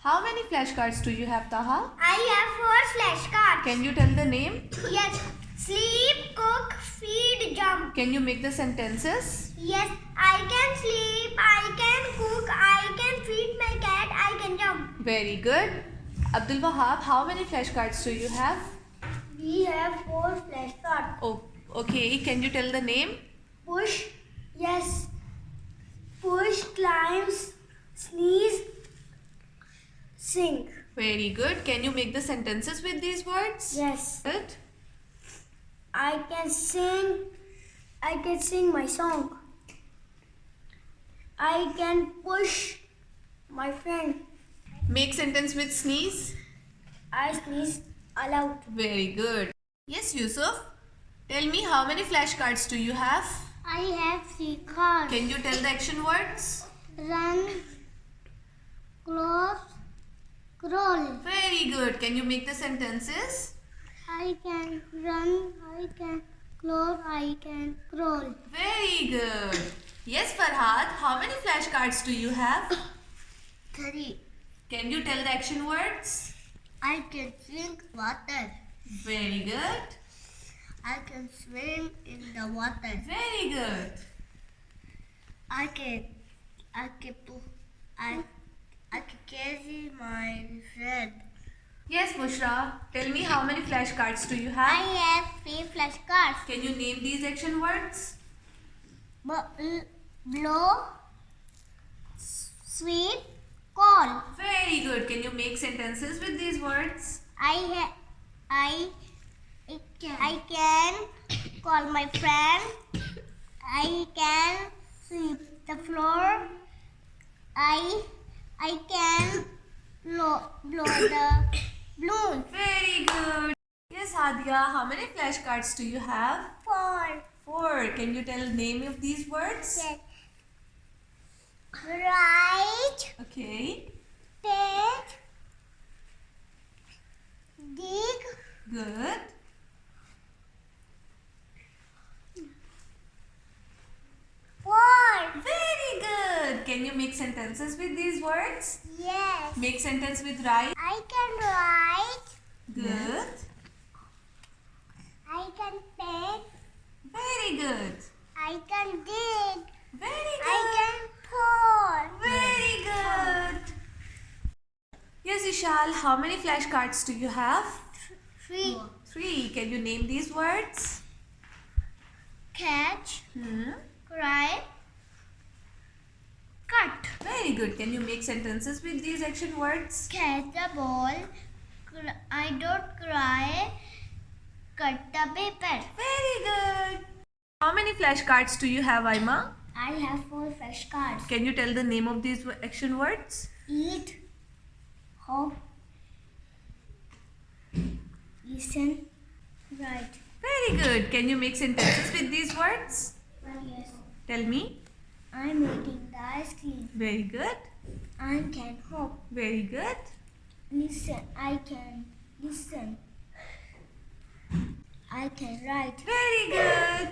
How many flashcards do you have, Taha? I have 4 flashcards. Can you tell the name? Yes. Sleep, cook, feed, jump. Can you make the sentences? Yes. I can sleep, I can cook, I can feed my cat, I can jump. Very good. Abdul Wahab, how many flashcards do you have? We have 4 flashcards. Oh, okay. Can you tell the name? Push. Yes. Push, climbs, sneeze, sing. Very good. Can you make the sentences with these words? Yes. Good. I can sing my song. I can push my friend. Make sentence with sneeze. I sneeze aloud. Very good. Yes, Yusuf. Tell me how many flashcards do you have? I have 3 cards. Can you tell the action words? Run, close, crawl. Very good. Can you make the sentences? I can run, I can crawl, I can crawl. Very good. Yes, Farhad. How many flashcards do you have? 3. Can you tell the action words? I can drink water. Very good. I can swim in the water. Very good. I can carry my friend. Yes, Bushra. Tell me how many flashcards do you I have? have 3 flashcards. Can you name these action words? Blow, sweep, call. Very good. Can you make sentences with these words? I can call my friend. I can sweep the floor. I can blow the balloon. Very good. Yes, Hadia. How many flashcards do you have? 4. 4. Can you tell the name of these words? Yes. Write, Okay. paint, dig, Good. pour. Very good. Can you make sentences with these words? Yes. Make sentence with write. I can write. Good. I can paint. Very good. I can dig. Very I good. can pour. Very good. Yes, Ishal. How many flashcards do you have? 3. 3. Can you name these words? Catch, Hmm. cry, cut. Very good. Can you make sentences with these action words? Catch the ball. I don't cry. Cut the paper. Very good. How many flashcards do you have, Aima? I have 4 flashcards. Can you tell the name of these action words? Eat, hop, listen, write. Very good. Can you make sentences with these words? Yes. Tell me. I'm eating the ice cream. Very good. I can hop. Very good. Listen. I can listen. I can write. Very good.